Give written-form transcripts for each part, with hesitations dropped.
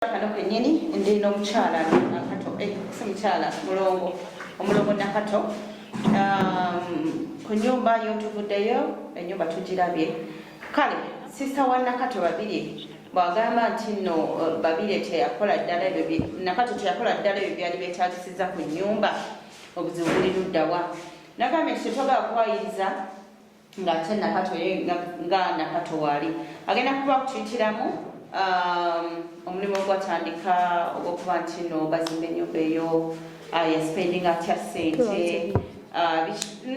Kano kenyini ndi n'omukyala Nakato omukyala omulongo Nakato ku nyumba yotuvuddeyo enyumba tugirabye kale sister wa Nakato Babirye bwagamba nti nno Babirye teyakola ddala ebyo Nakato teyakola ddala ebyo byali beetagisiza ku nyumba obuzibu buli luddawa nagambye nti tetwagala kuwayiriza ng'ate Nakato nga Nakato waali agenda kuba kutuyitiramu omulimu gwatandika ogwokuba nti no bazimba ennyumba eyo yaspendinga atya ssente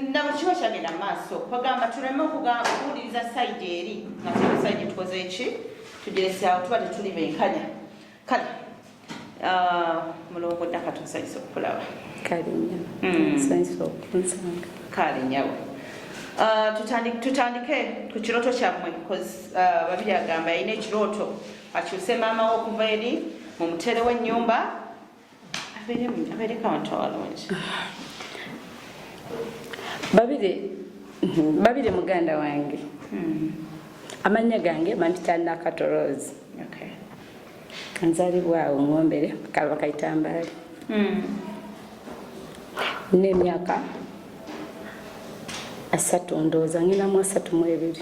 nabo kiba kyagenda mu maaso kwagamba tuleme okuwuliriza sayidi eri nga tuli sayidi tukoze eki tugireseawo tuba tetuli benkanya kale mulongo Nakato nsanyusa okukulaba kale nyawo tutandike ku kiroto kyammwe Babirye agamba yalina ekiroto akyuse maama we okuva eri mu mutere w'ennyumba abeere kawantu awalungi Babirye muganda wange amannya gange mampita Nakato Rose nzalibwawo Ngombere kalaba Kaitambaali n'emyaka 3 ndowooza nginamu 32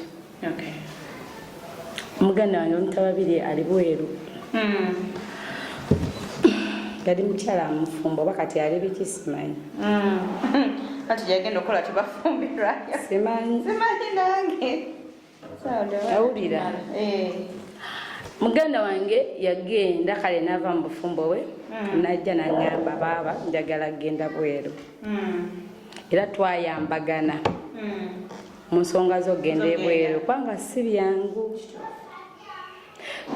omuganda wange omuyita Babirye ali Bweru yali mukyala amufumba oba kati ali biki simanyi kati gyagenda okukola tebafumbirwa simanyi nange awulira muganda wange yagenda kale nava mu bufumbo we najja nangamba baaba njagala genda Bweru era twayambagana mu nsonga z'ogenda ebweru kubanga si byangu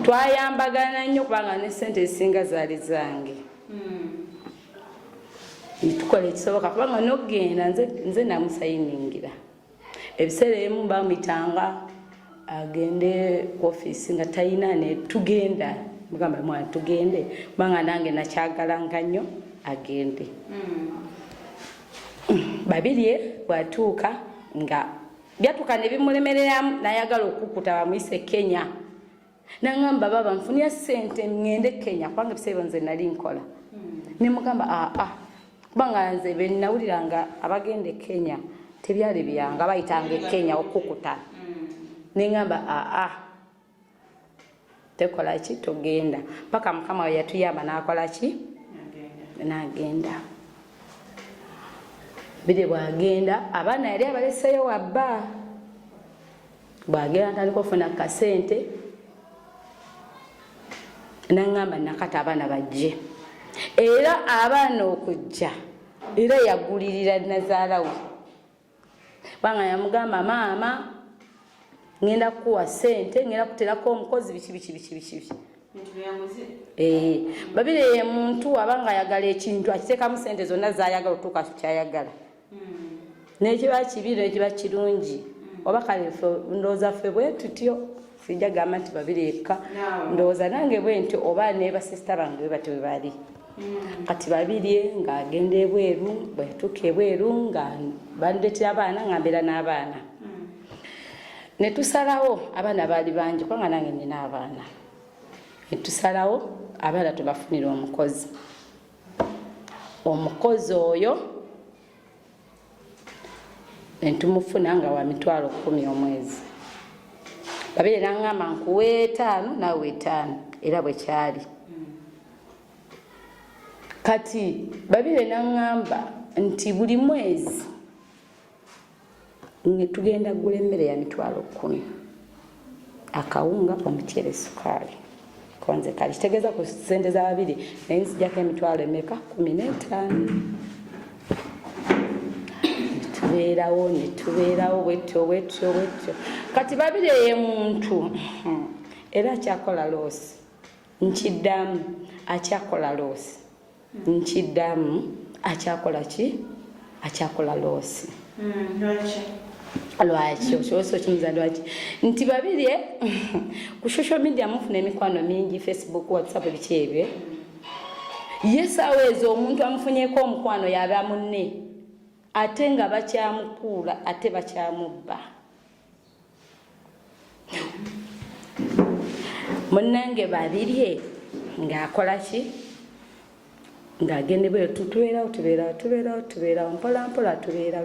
twayambagana nnyo kubanga ne ssente ezisinga zaali zange tukola ekisoboka kubanga n'ogenda nze namusayiningira ebiseera ebimu bamuyitanga agende ku ofiisi nga talina ne tugenda mugamba mwana tugende kubanga nange nakyagalanga nnyo agende Babirye bwatuuka nga byatuuka ne bimulemereramu nayagala okukuta bamuyise Kenya nangamba baba nfunira ssente ngende Kenya kubanga ebiseera nze nali nkola nemugamba kubanga nze benawuliranga abagende Kenya tebyali byanga bayitanga Kenya okukuta nengamba tekola ki togenda paka mukama we yatuyamba nakola ki nagenda Babirye bwagenda abaana yali abaleseyo wabba bwagenda ntandika okufuna kasente nangamba Nakato abaana bajje era abaana okujja era yagulirira nazaala we banga yamugamba maama ngenda kuwa sente ngenda kuterako omukozi biki Babirye ye muntu abanga ayagala ekintu akiteekamu sente zonna zaayagala otuuka kyayagala nekiba kibi nekiba kirungi oba kale ndowooza ffe bwe tutyo sijja gamba nti Babirye yekka ndowooza nange bwe nti oba ne basisita bange bwe batyo bwe bali kati Babirye ng'agenda ebweru bwetuuka ebweru nga bandeetera abaana nga mbeera n'abaana ne tusalawo abaana baali bangi kubanga nange nina abaana ne tusalawo abaana tubafunira omukozi oyo nentumufuna nga wa 10,000 omwezi Babirye nangamba nkuwe 5 nawe 5 era bwe kyali kati Babirye nangamba nti buli mwezi tugenda gula emmere ya 10,000 akawunga omukyere sukaali konze kali kitegeeza ku ssente za Babirye naye nzijjako 15,000 netubeerawo bwetyo kati Babirye ye muntu era akyakola loosi nkiddamu akyakola loosi nkiddamu akyakola ki akyakola loosi lwaki okyose okimuza lwaki nti Babirye ku social media mufuna emikwano mingi Facebook WhatsApp biki ebyo yesaawa ezo omuntu amufunyeko omukwano yaba munne ate nga bakyamukuula ate bakyamubba munnange Babirye ng'akola ki ng'agende bwe tubeerawo mpola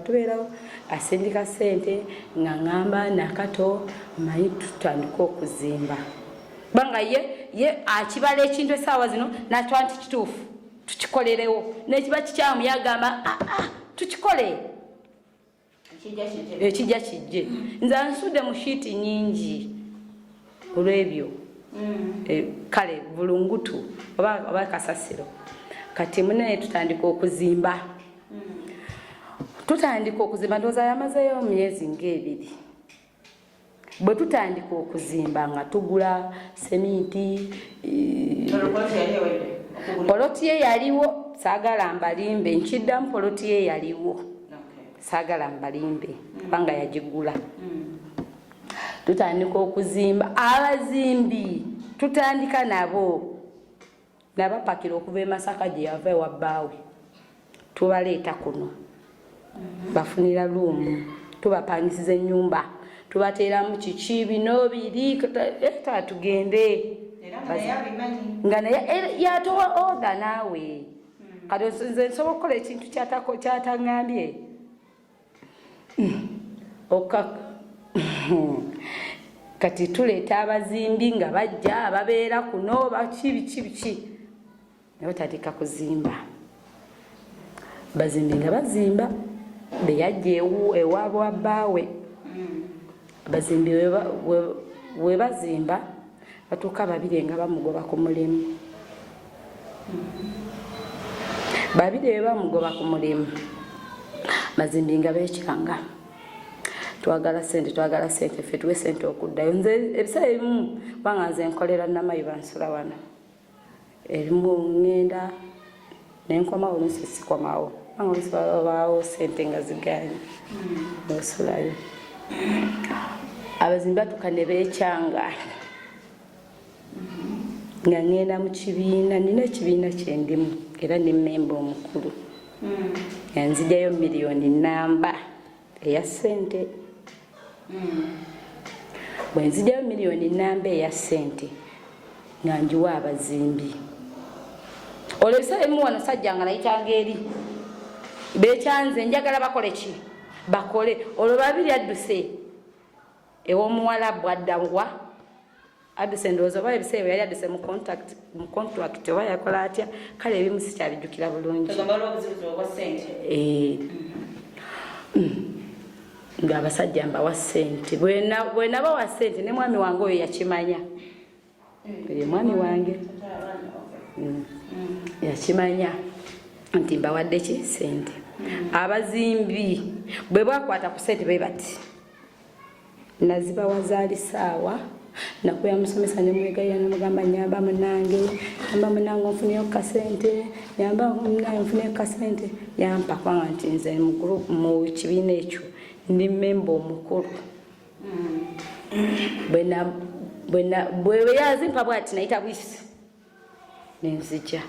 tubeerawo asindika ssente nga ŋŋamba Nakato manyi tutandika okuzimba kubanga ye akibala ekintu essaawa zino n'atwa nti kituufu tukikolerewo n'ekiba kikyamu yagamba tukikole ekijja kijje nze nsudde mu shiiti nnyingi olw'ebyo kale bulungutu oba kasasiro kati munaye tutandika okuzimba ndowooza yamazeeyo myezi ng'ebiri bwe tutandika okuzimba nga tugula seminti poloti ye yaliwo saagala mbalimbe nkiddamu poloti ye yaliwo saagala mbalimbe kubanga yagigula tutandika okuzimba abazimbi tutandika nabo nabapakira okuva e Masaka gye yava ewa bbaawe tubaleeta kuno bafunira luumu tubapangisiza ennyumba tubateeramu kiki bino biri tugende nga naye yatowa oda naawe kati nze nsobola okukola ekintu kyataŋŋambye kati tuleeta abazimbi nga bajja ababeera kuno biki naye otandika kuzimba bazimbi nga bazimba beyajja ewaabwe wa bbaawe abazimbi we bazimba batuuka Babirye nga bamugoba ku mulimu Babirye we bamugoba ku mulimu bazimbi nga beekyanga twagala ssente ffe tuwe ssente okuddayo nze ebiseera ebimu kubanga nze nkolera namayi bansula wano erimu ŋŋenda nenkomawo oluusi sikomawo kubanga oluusi babaawo ssente nga zigaanye osulayo abazimbi batuuka ne beekyanga nga ŋŋenda mu kibiina nina ekibiina kyendimu era ne mmemba omukulu nga nzigyayo miliyoni namba eya ssente bwe nzigyayo miliyoni namba eya ssente nga njiwa abazimbi olwo ebiseera ebimu wano sajja nga nayitanga eri beekyanze njagala bakole ki bakole olwo Babirye adduse ew'omuwalabu addawa adduse ndowooza oba ebiseera bwe yali adduse mu contract oba yakola atya kale ebimu sikyabijjukira bulungi ng'abasajja mbawa ssente bwe nabawa ssente ne mwami wange oyo yakimanya ye mwami wange yakimanya nti mbawadde ki ssente abazimbi bwe bakwata ku ssente be bati nazibawa zaali saawa nakuya musomesa ne mwegayira nemugamba nyamba munange onfuneyo kasente nyamba munange onfuneyo kasente yampa kwanga nti nze mu kibiina ekyo ndi mmemba omukulu bwe yazimpa bwati nayita bwisi nenzija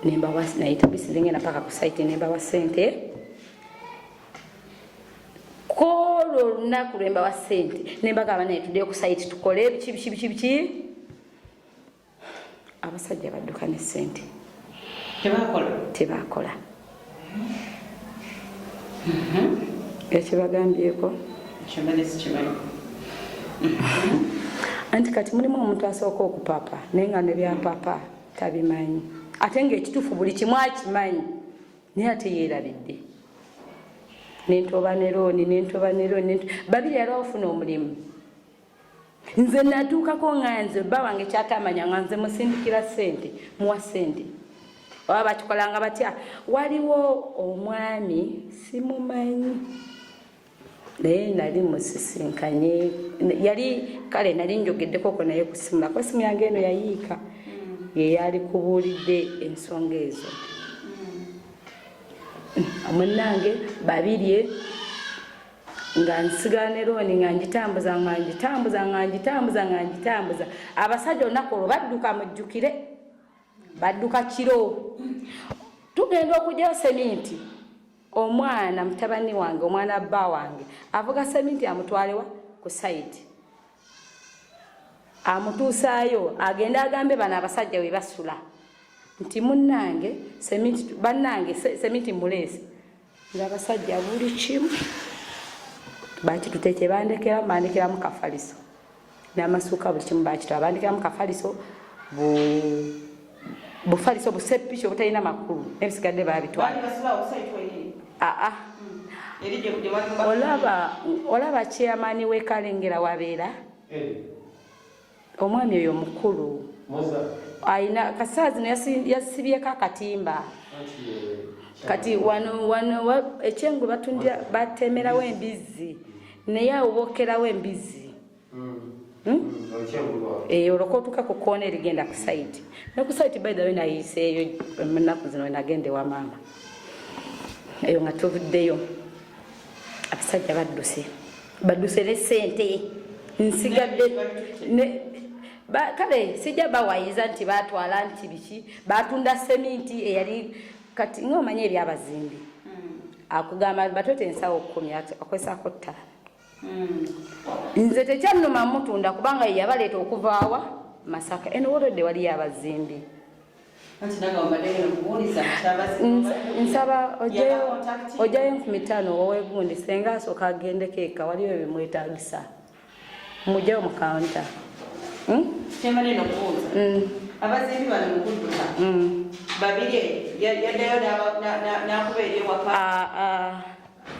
nembawa nayita bwisi ngenda paka ku site nembawa ssente kolo olunaku lwembawa ssente nembagamba naye tuddeyo ku site tukole biki abasajja badduka ne ssente tebakola ekibagambyeko anti kati mulimu omuntu asooka okupapa naye nga nebyapapa tabimanyi ate ngaekituufu buli kimu akimanyi naye ate yeerabidde nentoba ne looni Babirye yali ofuna omulimu nze natuukako nga nze bba wange kyatamanya nga nze musindikira ssente muwa ssente oba bakikolanga batya waliwo omwami simumanyi naye nali musisinkanye yali kale nali njogeddekoko naye kusimulako simu yange eno yayiika yeyali kubuulidde ensonga ezo munnange Babirye nga nsigala ne looni nga ngitambuza abasajja olunaku olwo badduka mujjukire badduka kiro tugenda okugyayo seminti omwana mutabani wange omwana bba wange avuga seminti amutwalewa ku site amutuusaayo agenda agambe bano abasajja we basula nti munnange semiti bannange semiti muleesi ng'abasajja buli kimu bakitutekye bandekeramu kafaliso n'amasuuka buli kimu bakitwala bandekeramu kafaliso bufaliso busepiki obutalina makulu n'ebisigadde babitwala olaba chairman w'ekalengera wabeera omwami oyo mukulu ayina kasaazi yasibyeko akatimba kati wano ekyengu batundira batemerawo embizzi naye awo bookerawo embizzi olwoka otuuka ku koona erigenda ku saiti ne ku saiti by the way nayiseeyo ennaku zino nagende wa maama eyo nga tuvuddeyo abasajja badduse ne Sente nsigadde kale sijja bawayiza nti batwala nti biki batunda seminti eyali kati ng'omanya ebyabazimbi akugamba batwete ensawo 10 akwesako 5 nze tekyannuma mutunda kubanga yabaleeta okuvaawa Masaka eno wolodde wali abazimbi nsaba ojayo 15 owegundi senga asooka agendeko eka waliwo bimwetaagisa mujjayo mu kawunta abazimbi bano mukudduka Babirye yaddayo n'akubeera ewaka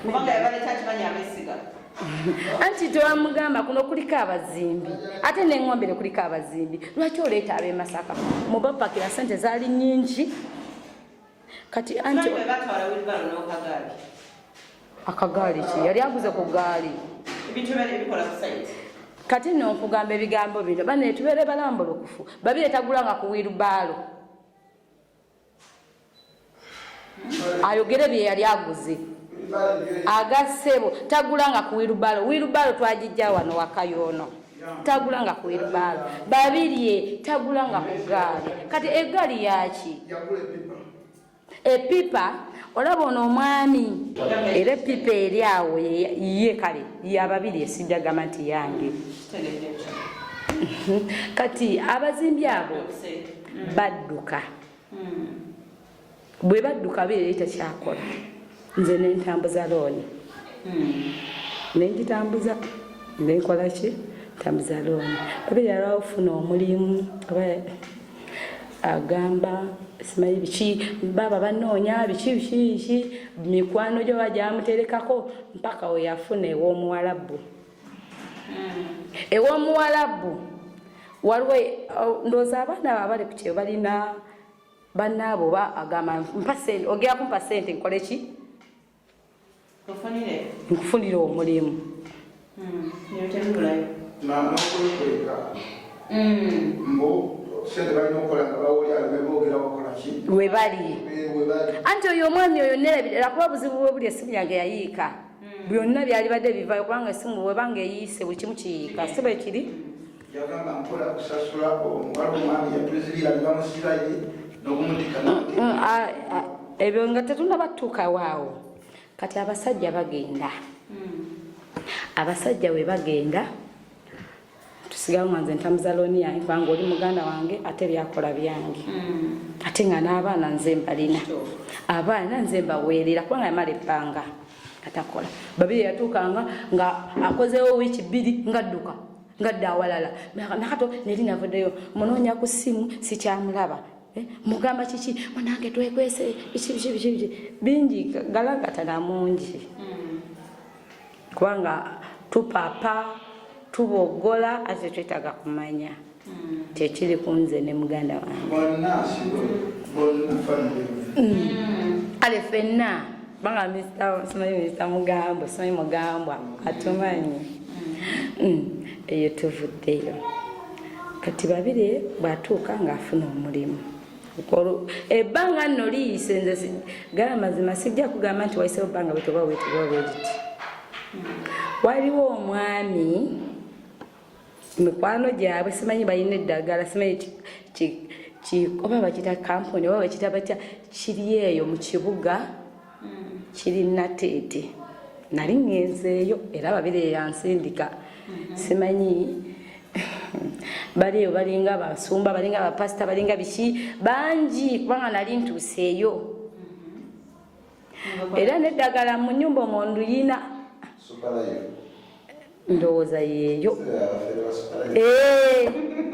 kubanga yabaleeta kimanyi abesiga anti tewamugamba kuno kuliko abazimbi ate n'eŋŋombere kuliko abazimbi lwaki oleeta ab'e Masaka mubapakira sente zaali nnyingi kati anti akagaali ki yali aguze ku gaali ebintu bikola ku site kati nno nkugamba ebigambo bino bane tubeere balambulukufu Babirye tagulanga ku wirubaalo ayogere bye yali aguze agasebo tagulanga ku wirubaalo twagijja wano wakayoono tagulanga ku wirubaalo Babirye tagulanga ku gaali kati eggaali yaki epipa olaba ono omwami era epipa eri awo ye kale yababirye sijjagamba nti yange kati abazimbi abo badduka bwe badduka Babirye takyakola nze nentambuza looni nengitambuza nenkola ki ntambuza looni Babirye alwa ofuna omulimu agamba simanyi biki baba banoonya biki mikwano gyo bajamuterekako mpaka we yafuna ew'omuwalabu waliwo ndowooza abaana babale ku kyo balina bannaabo agamba ogera kumpa sente nkole ki nkufunire omulimu we bali anti oyo omwami oyo nerabira kuba buzibu bwe buli esimu yange yayiika byonna byali badde bivaayo kubanga esimu bwebanga eyiise buli kimu kiyiika si bwe kiri ebyo nga tetunnabatuuka waawo kati abasajja bagenda abasajja we bagenda tusigawo nga nze ntambuza looni yange kubanga oli muganda wange ate byakola byange ate nga n'abaana nze mbalina abaana nze mbaweerera kubanga yamala ebbanga atakola Babirye yatuukanga nga akozeewo wiiki 2 ngadduka ngadde awalala Nakato neri navuddeyo munoonya ku ssimu sikyamulaba mugamba kiki munange twekwese biki bingi galagata mungi kubanga tupapa tubogola ate twetaaga kumanya kyekiri kunze ne muganda wange ale fenna banga Mr. Mugambwa atumanyi eyo tuvuddeyo kati Babirye bwatuuka ng'afuna omulimu ebbanga nno liyise nze gala mazima sijja kugamba nti wayisewo ebbanga bwetoba bwetiti waliwo omwami mikwano gyabwe simanyi balina eddagala simanyi oba bakita kampuni oba bakita batya kiri eyo mu kibuga kiri Nateete nali ngenzeeyo era Babirye yansindika simanyi baliyo balinga basumba balinga bapasita balinga biki bangi kubanga nali ntuuseeyo era neddagala mu nnyumba omondu yina ndowooza yeeyo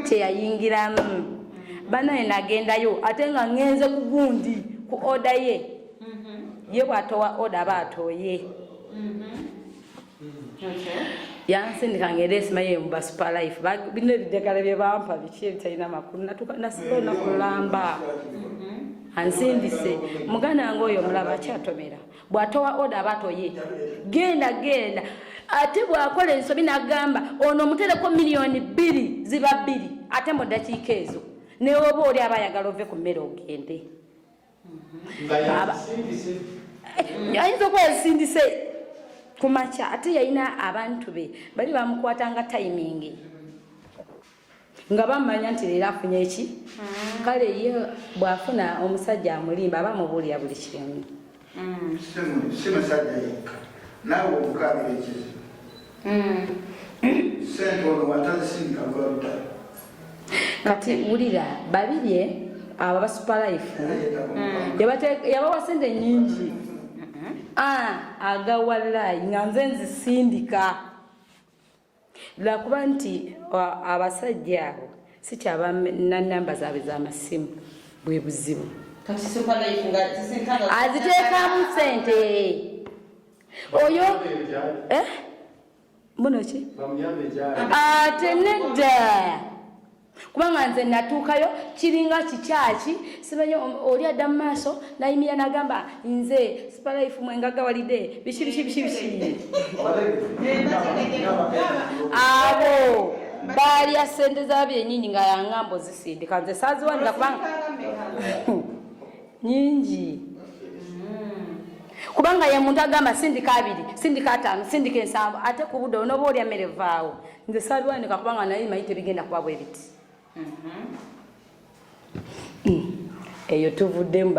teyayingiramu banaye nagendayo ate nga ngenze ku gundi ku oda ye ye bw'atowa oda aba atooye yansindika ng'ereesima ye mu Superlife bino ebiddagala bye bampa biki ebitalina makulu nasiba onakulamba ansindise muganda wange oyo mulaba akyatomera bw'atowa oda aba atooye genda ate bw'akola ensobi n'agamba ono omutereko miliyoni 2 ziba 2 ate mu ddakiika ezo ne oba oli aba ayagala ove ku mmere ogende ayinza okuba yasindise ku makya ate yalina abantu be bali bamukwatanga tayimingi nga bamanya nti leero afunye eki kale ye bw'afuna omusajja amulimba aba amubuulira buli kimu si musajja yekka naawe omukaabira ekizi sente ono watazisindika lwalutalo kati wulira Babirye abo ba Superlife yabawa sente nyingi agawalayi nga nze nzisindika lwakuba nti abasajja abo sikyaba na namba zaabwe z'amasimu bwe buzibu aziteekamu sente oyo mbuno ki ate nedda kubanga nze natuukayo kiringa kikyaki simanyi oli adda mu maaso nayimirira nagamba nze Superlife mwengagawalidde biki abo baalya sente zaabyo ennyingi nga yangamba ozisindika nze saaziwanika kubanga nyingi kubanga ye muntu agamba sindika 2 sindika 5 sindika 7 ate ku budde onoba olya mmere vaawo nze saabiwanika kubanga naye mayite bigenda kuba bwe biti eyo tuvudde mu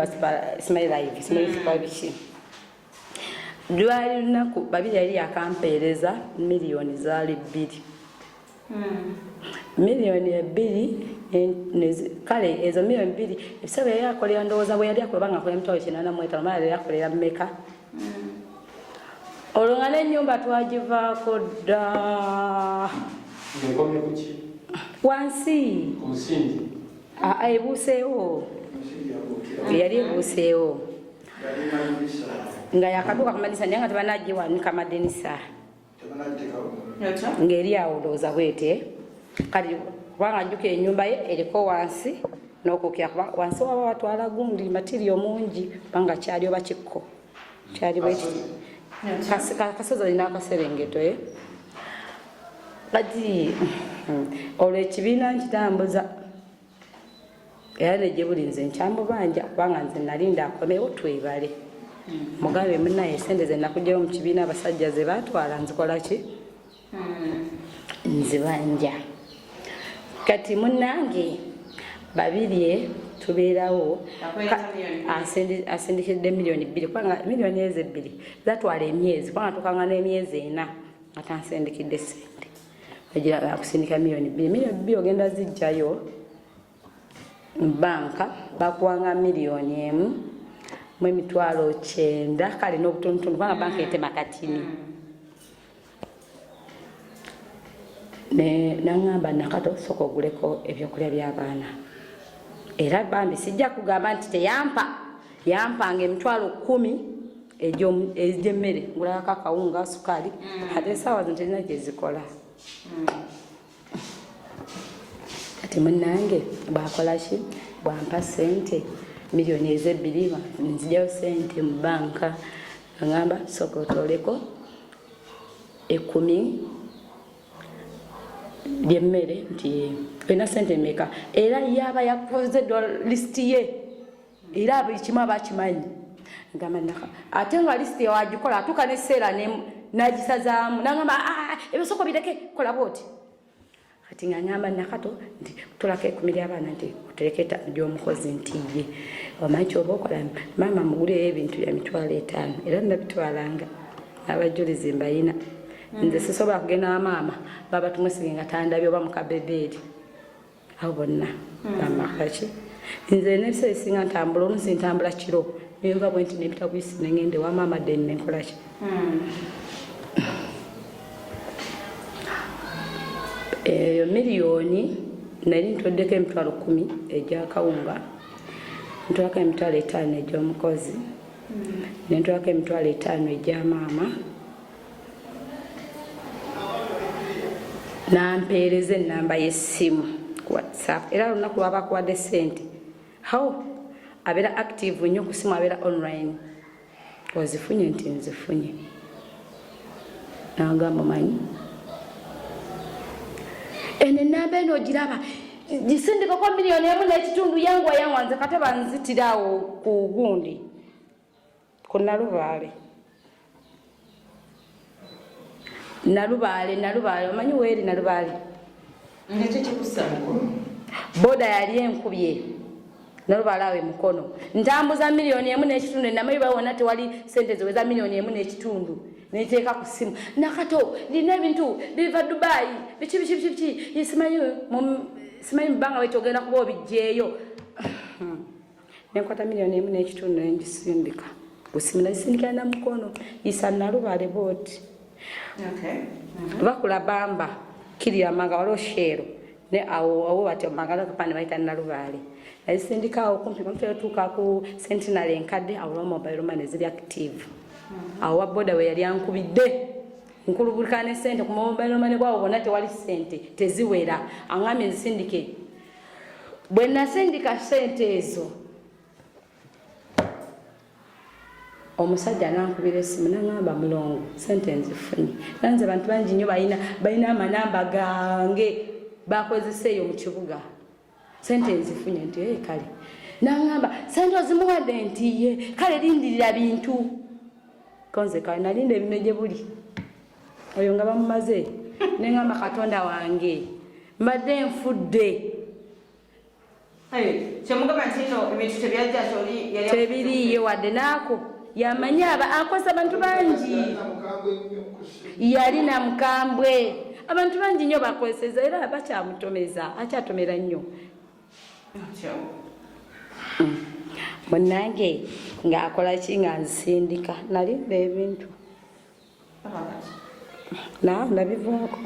Superlife lwali lunaku Babirye yali yakampeereza miliyoni zaali 2 miliyoni 2 kale ezo miliyoni 2 ebisaba yali akolera ndowooza bwe yali akolera nga akolera emitwalo 85 mala yali akolera mmeka olwo nga n'ennyumba twagivaako dda wansi ebuuseewo yali ebuuseewo nga yakatuuka ku madinisa naye nga tebanagiwanika madinisa ng'eri awo ndowooza bwete kati kubanga ajjuka ennyumba ye eriko wansi n'okukira kuba wansi waba watwala gundi matirio mungi kubanga kyali oba kikko kyali bwekiti kasozi olina akaserengeto kati olwo ekibiina nkitambuza era nejje buli nze nkyamubanja kubanga nze nalinda akomewo twebale mugabe munaye sente ze nakugjayo mu kibiina abasajja ze baatwala nzikola ki nzibanja kati munnange Babirye tubeerawo asindikidde miliyoni 2 kubanga miliyoni ezo 2 zatwala emyezi kubanga tukanga n'emyezi 4 nga tansindikidde sente agira akusindika miliyoni 2 ogenda zijjayo banka bakuwanga miliyoni 1 mu emitwalo 9 kale n'obutonotono kubanga banka etema katini nangamba Nakato sooka oguleko ebyokulya by'abaana era bambi sijja kugamba nti yampanga emitwalo 10 egy'emmere ngulako akawunga sukaali ate esaawa zino terina gyezikola kati munnange bwakola ki bwampa sente miliyoni ezo 2 nzijayo sente mu banka agamba sooka otoleko 10 lyemmere nti olina sente meka era yaba yakoze lisiti ye era buli kimu aba akimanyi ngamba ate nga lisiti yawagikola atuuka n'esseera nagisazaamu nagamba ebisoko bireke kola bwoti kati nga ngamba Nakato nti tulako 10 ly'abaana nti otereketa gy'omukozi nti ye omanyi kyoba okola maama muguleyo ebintu bya mitwalo 5 era nabitwalanga abajulizi mbayina nze sisobola kugenda maama baba tumusige nga tandabye oba mukabebeeri abo bonna bamakaki nze nebiseera ebisinga ntambula oluusi ntambula kiro nenva bwenti nepita kwisi nengende wa maama deni nenkolaki eyo miliyoni nali ntoddeko emitwalo 10 egyakawunga ntwalako emitwalo 5 egy'omukozi nentwalako emitwalo 5 egy'amaama nampeereza ennamba y'essimu ku whatsapp era olunaku lwaba kuwadde sente how abeera active nnyo ku simu abeera online ozifunye nti nzifunye nagamba manyi ene ennamba eno ogiraba gisindikako 1.5 million yangu nze kate banzitirawo ku gundi ku Nalubaale omanyi weeri Nalubaale nekyo kikussa mukono boda yali enkubye Nalubaale awe mukono ntambuza 1.5 million namanyi bawona tewali sente ziweza 1.5 million neteeka ku simu Nakato lina ebintu biva Dubai biki simanyi mubanga wetogenda kuba obijjeeyo nenkwata 1.5 million nengisindika kusimu nazisindikira na mukono isa Nalubaale boti bakula bamba kiri amanga walo shero ne awo bati mangala kapande baita Nalubaale nazisindika awo kumpi tuka ku Centenary enkadde awo mobile money ziri active awo boda we yali ankubidde nkulubulika ne sente ku mobile money gwawo bona tewali sente teziwera angame nzisindike bwe nasindika sente ezo omusajja nankubira essimu nangamba mulongo sente nzifunye nanze bantu bangi nnyo balina amanamba gange bakozesa eyo mu kibuga sente nzifunye nti kale nangamba sente ozimuwadde nti ye kale lindirira bintu konze kale nalinda ebino gye buli oyo nga bamumaze nengamba Katonda wange mbadde nfudde kyemugamba nti ino ebintu tebyajja tebiriyo wadde naako yamanya akosa abantu bangi yalina mukambwe abantu bangi nnyo bakozeseza era bakyamutomeza akyatomera nnyo munange ng'akola ki nga nzisindika nalinda ebintu nabivaako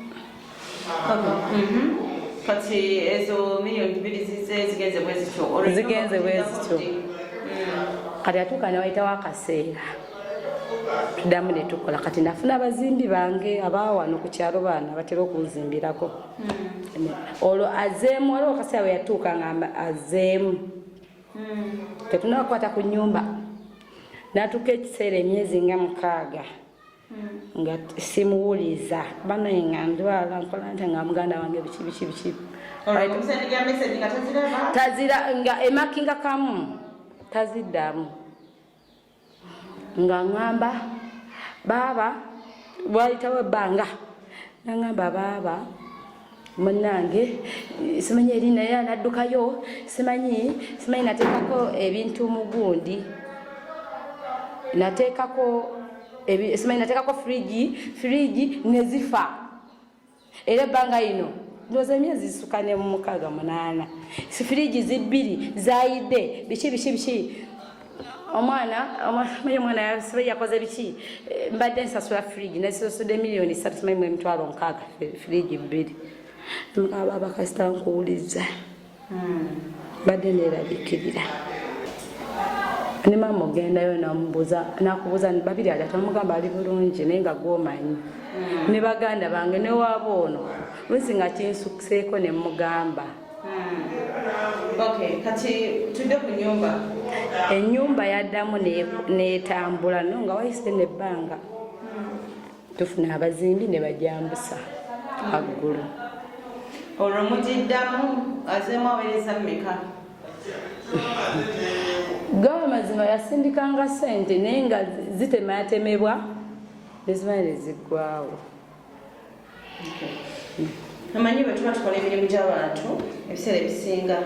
kati ezo miliyoni 2 zigenze bwezityo kati atuuka newaitawo akaseera tuddamu ne tukola kati nafuna abazimbi bange abawano ku kyalo baana batera okunzimbirako olwo azeemu waliwo akaseera we yatuuka nga azeemu tetunakwata ku nnyumba natuuka ekiseera emyezi nga 6 nga simuwuliza banaye nga ndwala nkola nti nga muganda wange biki tazira nga emakinga kamu taziddamu nga ngamba baba bwayitawo ebbanga nangamba baba munange simanyi eri naye anaddukayo simanyi nateekako ebintu mu gundi nateekako firigi nezifa era ebbanga ino ndoza emyezi zisukane mu 6 firigi 2 zayidde biki omwana yakoze biki mbadde nsasula firigi nasasudde miliyoni 3 simanyi emitwalo 6 firigi 2 mukaba bakasita nkuwuliza mbadde neerabikirira ne maama ogendayo nakubuuza Babirye ali atamugamba ali bulungi naye nga gwomanyi ne baganda bange newaaba ono lusi nga kinsukuseeko ne mugamba kati tudde ku nyumba ennyumba yaddamu netambula no nga wayise nebbanga tufuna abazimbi ne bajambusa waggulu olwo mugiddamu azeemu aweereza mmeka gawa mazima yasindikanga sente naye nga zitematemebwa nezimaye neziggwawo amanyi bwe tuba tukola emirimu gy'abantu ebiseera ebisinga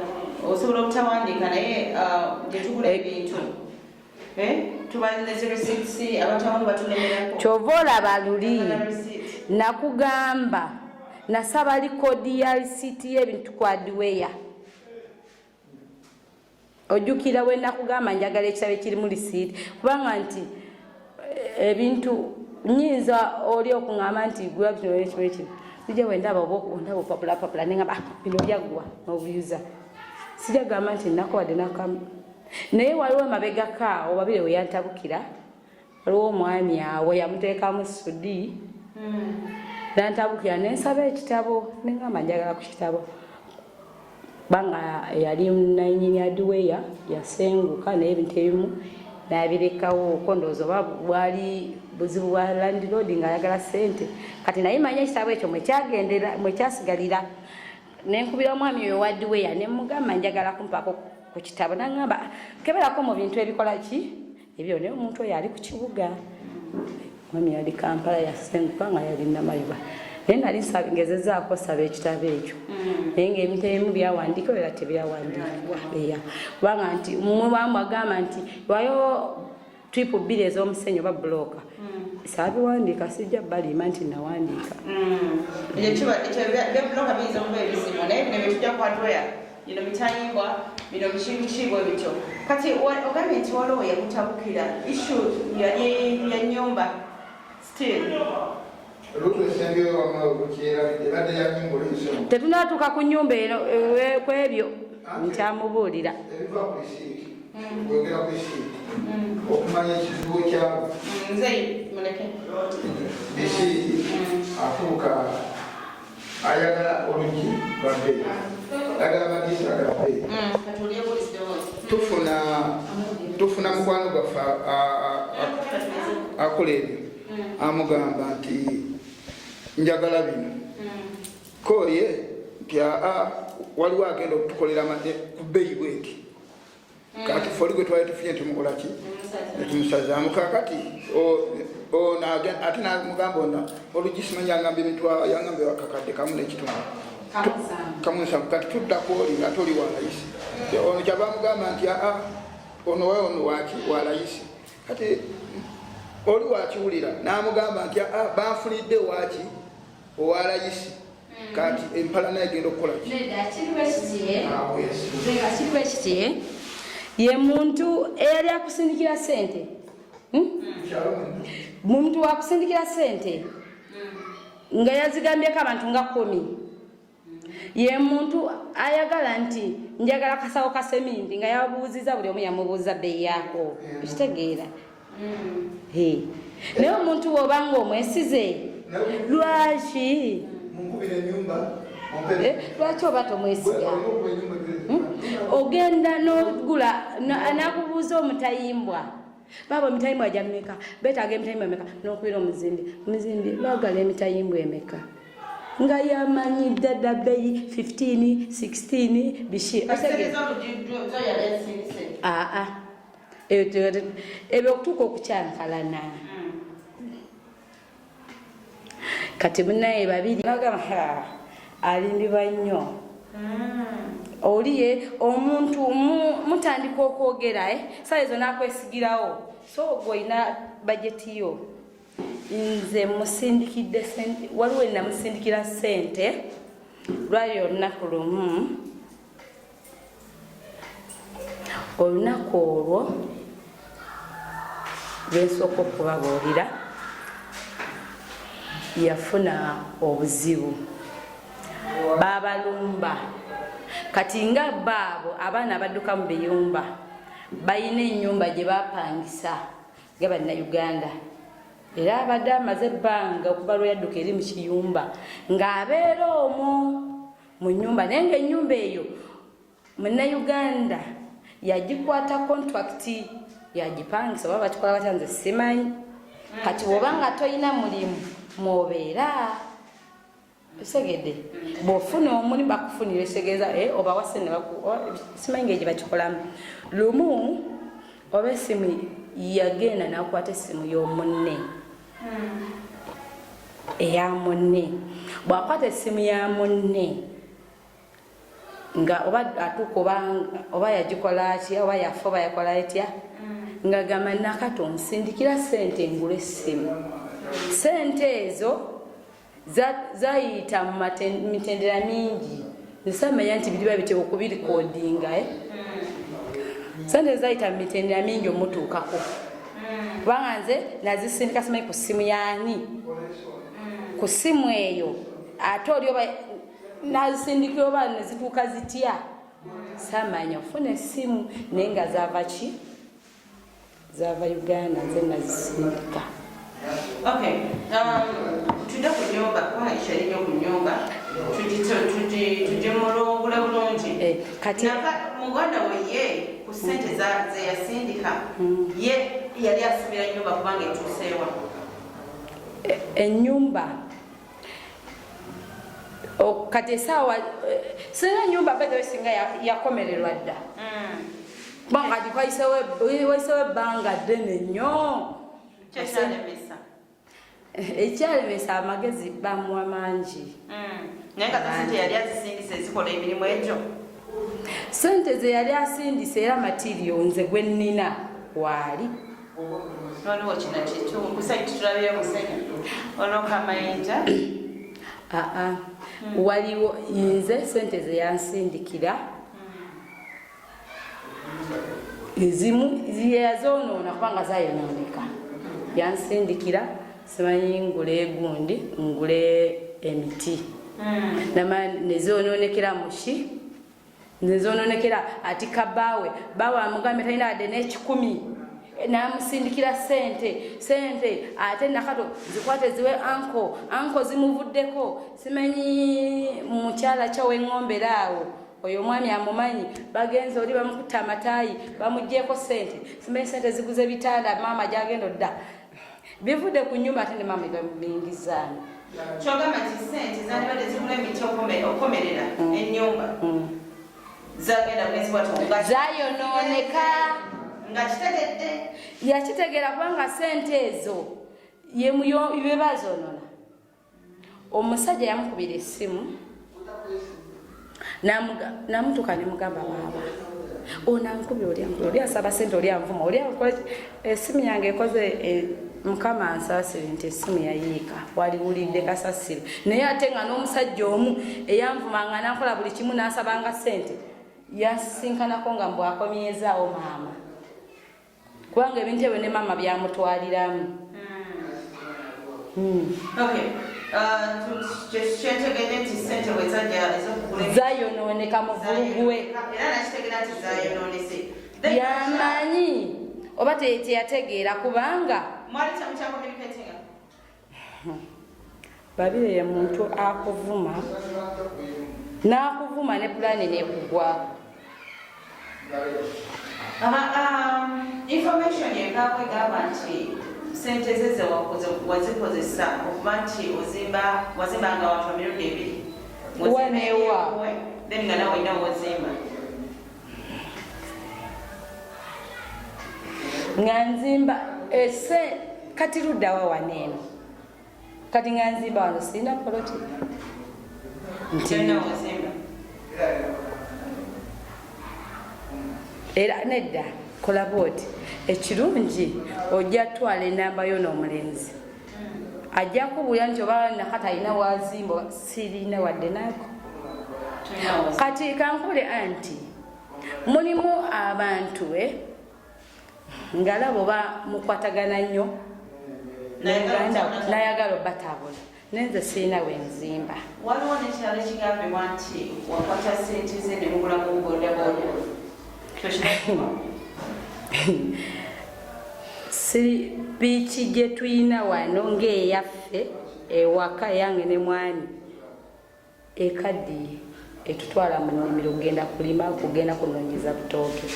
osobola obutawandiika naye gye tugula ebintu tubalina receipts abatawamu batulemerako kyova olaba luli nakugamba nasaba likodi ya risiti y'ebintu ku Hardware. Ojjukira bwe nakugamba njagala ekitabo kiri mu risiti kubanga nti ebintu nyinza oli okuŋŋamba nti gula bino ekyo sijja bwe ndaba opapula neŋŋamba bino byaggwa n'obuyuza sijja gamba nti nakowadde nakamu naye waliwo emabegaka Babirye we yantabukira waliwo omwami awe yamuteekamu sudi nantabukira nensaba ekitabo neŋŋamba njagala ku kitabo banga yali nannyini Hardware yasenguka naye ebintu ebimu nabirekawo kondooza oba bwali buzibu bwa landlord ng'ayagala ssente kati naye manya ekitabo ekyo mwekyasigalira nenkubira omwami oyo wa Hardware nemugamba njagala kumpaako ku kitabo naŋŋamba keberako mu bintu ebikola ki ebyo naye omuntu oyo ali ku kibuga omwami yali Kampala yasenguka nga yali Namayuba naye nali ngezezaako saba ekitabo ekyo naye ng'ebintu ebimu byawandiika era tebyawandiikibwa kubanga nti mubamu agamba nti wayo tripu 2 ez'omusenyu oba bulooka saabiwandiika sijja balima nti nawandiika ebyobulooka biyinza okuba ebizibu naye bino byetujja ku Hardware bino bitayimbwa bino bikiibwa ebityo kati ogambye nti waliwo yakutabukira issu yali ya Enyumba still tetunatuuka ku nnyumba eno ku ebyo nkyamubuulira okumanya ekizibu kyabo afuuka ayagala olugi lwa bbeeyi ayagala amadiisa aga bbeeyi tufuna mukwano gwaffe akola ebyo amugamba nti njagala bino koye nti waliwo agenda okutukolera ku bbeeyi bweti kati foli gwe twali tufunye tumukola ki netumusazaamu kakati ate namugamba ona olugisimanya yangambye emitwalo yangambye wakakadde kamu n'ekitundu kamunsaamu kati tuddako oli ate oli walayisi ono kyava mugamba nti ono waye ono waki walayisi kati oli wakiwulira namugamba nti banfunidde waki owalayisi kati empala naye genda okukola ki ye muntu eyali akusindikira ssente muntu wakusindikira ssente nga yazigambyeko abantu nga 10 ye muntu ayagala nti njagala kasawo ka seminti nga yabuuziza buli omu yamubuuza bbeeyi yaako ekitegeera naye omuntu wobanga omwesize lwaki lwaki oba tomwesiga ogenda n'ogula nakubuuza omutayimbwa baba omutayimbwa ajameka betaaga emitayimbwa emeka n'okubira omuzimbi baagala emitayimbwa emeka nga yamanyi ddadda bbeeyi 15 16 bishi ebyo okutuuka okukyankalana kati munaye babiri bagamba alimbibwa nnyo oliye omuntu mutandika okwogera saa ezo nakwesigirawo so gwolina bajeti yo nze musindikidde sente waliwo namusindikira ssente lwali olunaku lumu olunaku olwo lwensooka okubabuulira yafuna obuzibu babalumba kati nga baabo abaana abadduka mu biyumba balina ennyumba gye bapangisa nga bannayuganda era abadde amaze ebbanga okuba lwe yadduka eri mu kiyumba ng'abeera omwo mu nnyumba naye ng'ennyumba eyo munnayuganda yagikwata kontrakiti yagipangisa oba bakikola batya nze simanyi kati woba nga toyina mulimu mwobeera osegedde bw'ofuna omulimu bakufunira ekitegeeza oba wasene simanyi ng'egye bakikolamu lumu oba essimu yagenda nakwata essimu y'omunne eya munne bw'akwata essimu ya munne nga oba atuuka oba yagikola atya oba yafa oba yakola etya nga gamba Nakato nsindikira ssente ngula essimu ssente ezo zayita mu mitendera mingi nsamanya nti biriba biteewo okubirikodinga sente zayita mu mitendera mingi omutuukako kubanga nze nazisindika simanyi ku ssimu yaani ku ssimu eyo ate oli oba nazisindikira oba nezituuka zitya samanya ofuna essimu naye nga zaava ki zaava Uganda nze nazisindika. Tujja ku nnyumba kubanga ekyali nnyo ku nnyumba tugimulungule bulungi kati muganda we ye ku ssente ze yasindika ye yali asubira nnyumba kubanga etuuseewa ennyumba kati esaawa singa ennyumba betewe singa yakomererwa dda kubanga kati waisewo ebbanga ddene nnyo ekyalemesa amagezi bamuwa mangi naye nga sente yali azisindisa ezikola emirimu egyo sente ze yali asindisa era matiriyo nze gwe nnina waali waliwo kino kitusajja tutulabire musenya olwokamayinja waliwo nze sente ze yansindikira ezimu yazoonoona kubanga zayonooneka yansindikira simanyi ngule egundi ngule emiti nezoononekera muki nezoononekera ati kabaawe baawe amugambe talina wadde n'ekikumi namusindikira sente ate nakato zikwate ziwe anko zimuvuddeko simanyi mukyala kyaweŋŋombera awo oyo omwami amumanyi bagenze oli bamukutta amataayi bamugjeeko sente simanyi sente ziguze bitanda maama gyagenda odda bivudde ku nyumba ate ne maama bingizaani kyogamba nti sente zandibadde zigula emiti okukomerera ennyumba zagenda bwezi bwatonga zayonooneka nga kitegedde yakitegeera kubanga sente ezo ye bazoonona omusajja yamukubira essimu namutuka nemugamba baaba onankubira oli asaba sente oli anvuma oli essimu yange ekoze mukama ansaasire nti essimu yayiika waliwulidde kasasiro naye ate nga n'omusajja omu eyanvumanga nakola buli kimu nasabanga sente yansinkanako nga mbwakomyezaawo maama kubanga ebintu ebyo ne maama byamutwaliramu kyentegedde nti sente wezajja ezokugula zayonooneka mu vulugwe era nakitegera nti zayonoonese yamanyi oba teyategeera kubanga mwali kyamu kyakomunikatinga Babirye ye muntu akuvuma n'akuvuma ne pulaani nekugwako information yekako egamba nti sente ze wazikozesa okuba nti wazimbanga watu emirundi 2 wanewa then nga nawe olina wozimba nga nzimba kati luddawa waneeno kati nga nzimba wano sirina poloti era nedda kola booti ekirungi ojja twala enamba yo n'omulenzi ajja kubulya nti oba nakati alina wazimba sirina wadde nako kati kankule anti mulimu abantu ngalabo ba mukwatagana nnyo nayagala obatabula nenze sirina wenzimba waliwo nekyalo ekigambibwa nti wakwata sente ze ne mugulamu bodaboda siri biiki gye tuyina wano ng'eyaffe ewaka yange ne mwani ekaddiye etutwala mu nnimiro kugenda kulima kugenda kunoonyeza butooke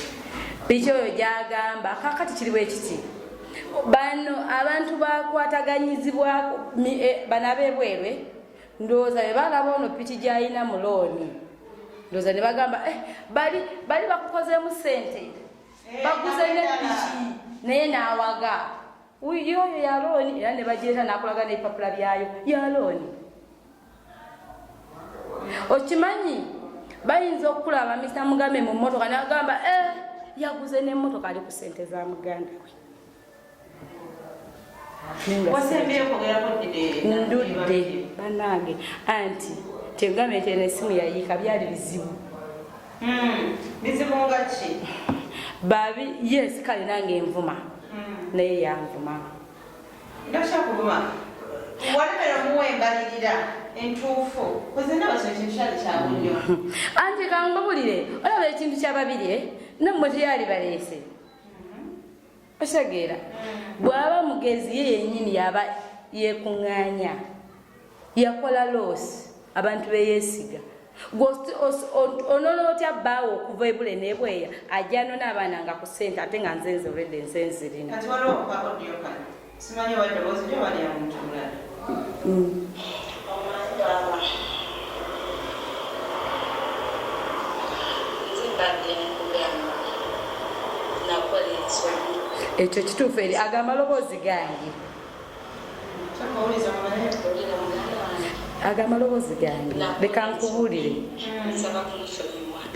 biiki oyo gyagamba kakati kiri bwe kiti bano abantu bakwataganyizibwako bano ab'ebwerwe ndowooza be balaba ono piki gy'alina mu looni ndowooza ne bagamba bali bakukozeemu sente baguze ne piki naye n'awaga oyo ya looni era ne bagireeta n'akulaga n'ebipapula byayo ya looni okimanyi bayinza okulaba Mr. Mugambe mu mmotoka n'agamba yaguze n'emmotoka ali ku sente za muganda we ndudde banange anti tegambye nti enesimu yayiika byali bizibu bizibu nga ki babi yes kale nange envuma naye yanvuma ndakyakuvuma walemera muwembalirira entuufu kuzendaba kino kintu kyali kyamu nnyo anti kangabulire olaba ekintu kyababirye nammwe teyali baleese osegeera bw'aba mugezi ye yennyini yaba yeekuŋŋaanya yakola loosi abantu beyeesiga onoona otya bbaawo okuva ebule n'ebweya ajja no n'abaana nga ku ssente ate nga nzenze olwedde nsenzirina kati waliwo okaodiyo kano simanyi waddeoozi gyo wali yamuntu mulala ekyo kituufu eri agamba loboozi gange agamba loboozi gange leka nkubuulire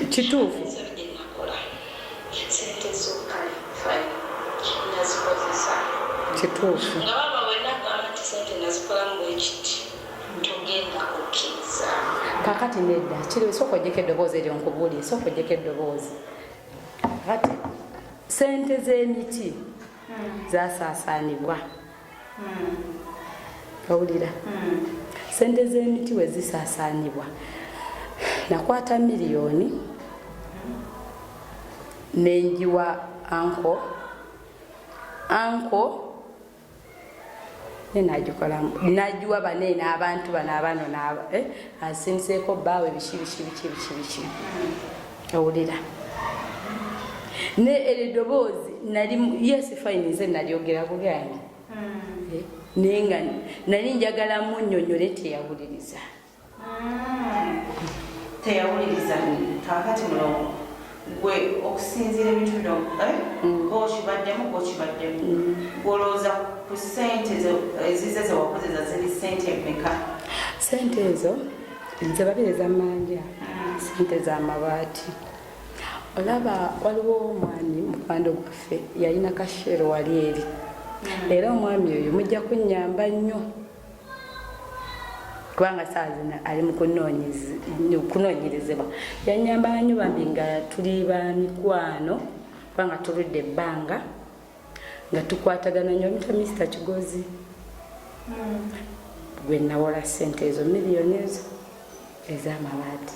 kituufu kituufu kakati nedda kiri sooka ojjeko eddoboozi eryo nkubuulire sooka ojjeko eddoboozi kati sente z'emiti zasaasaanibwa owulira sente z'emiti we zisaasaanibwa nakwata miliyoni nenjiwa anko nenagikolamu nagiwa baneene abantu bano abano asinzeeko bbaawe biki owulira ne eridoboozi nali yes fine nze nalyogera bugange naye nga nali njagala munnyonnyole teyawuliriza kakati mulongo gwe okusinziira ebintu bino gokibaddemu gwolowooza ku sente ezize zewakozesa ziri sente mpeka sente ezo nze babiri ezamanja sente z'amabaati olaba waliwo omwami mukwano gwaffe yalina kashero wali eri era omwami oyo mujja kunnyamba nnyo kubanga saazina ali mu kunoonyerezebwa yannyamba nnyo bambi nga tuli ba mikwano kubanga tuludde ebbanga nga tukwatagana nnyo mita Mr. Kigozi gwe nawola sente ezo miliyoni ezo ez'amabaati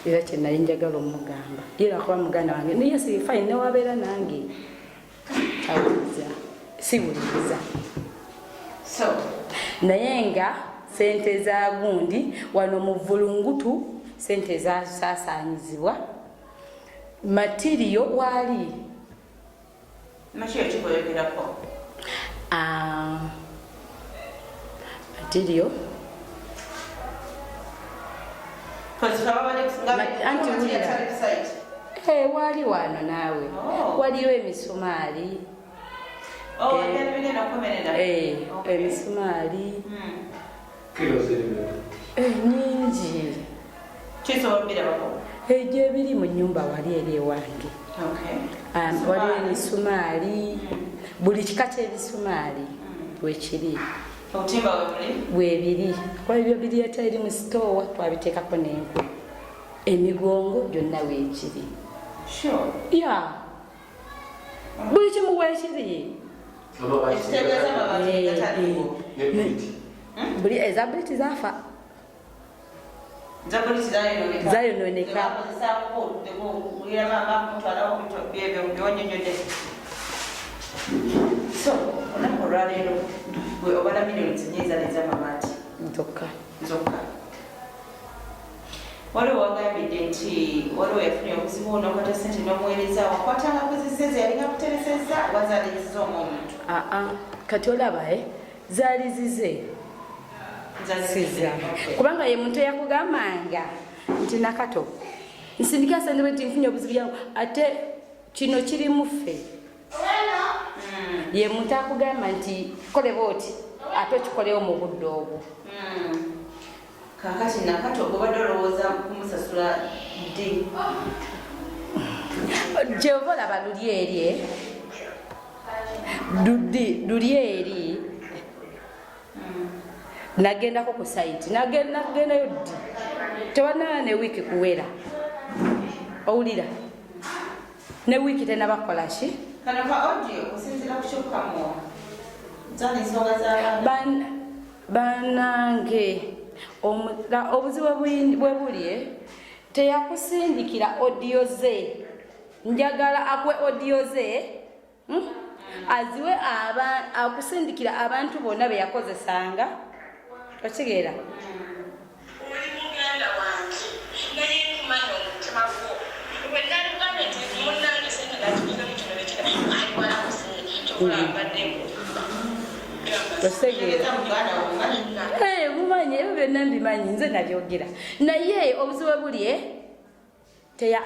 era kyenali njagala omugamba era kuba muganda wange naye siifine newabeera nange awuliza siwuliriza naye nga sente za gundi wano mu Vulungutu sente zasaasaanyizibwa matiriyo waali matiriyo anti wulira waali wano naawe waliyo emisumaali emisumaali nyingi egyo ebiri mu nnyumba wali eri ewange waliwo emisumaali buli kika ky'ebisumaali wekiri bwebiri kuba ebyo bireeta eri mu sitoowa twabiteekako n'enku emigongo gyonna weekiri ya buli kimu weekiri buli ezabuliti zafa zayononeka olunaku olwaleero gwe obala miliyoni zinyiza ez'amabaati zokka waliwo wagambidde nti waliwo yafunye obuzibu n'okwata sente n'omuweereza wakwatanga kuziseze yalinga kutereseza oba zaali zize omuntu kati olaba zaali zize siza kubanga ye muntu eyakugambanga nti Nakato nsindika sente bwe nti nfunye obuzibu yangu ate kino kiri muffe ye muntu akugamba nti kole booti ate okikolewo mu budde obwo kakati Nakato obadde olowooza kumusasula ddi gyova olaba luli erye luli eri nagendako ku site nagendayo ddi tewanaa ne wiiki kuwera owulira ne wiiki tenabakola ki kano ka audio okusinziira ku kyokkamuwa zani ensonga z'abaana banange obuzibu bwe buli teyakusindikira odiyo ze njagala akwe odiyo ze aziwe akusindikira abantu bonna be yakozesanga okitegeera oli muganda wange naye nkumanya omutima gwo bwe nali kugambye nti munnange Sente nakibiza mu kino nekira ali walakusenge kyokulambadde mumanyi ebyo byonna mbimanyi nze nabyogera naye obuzibu bwe buli teya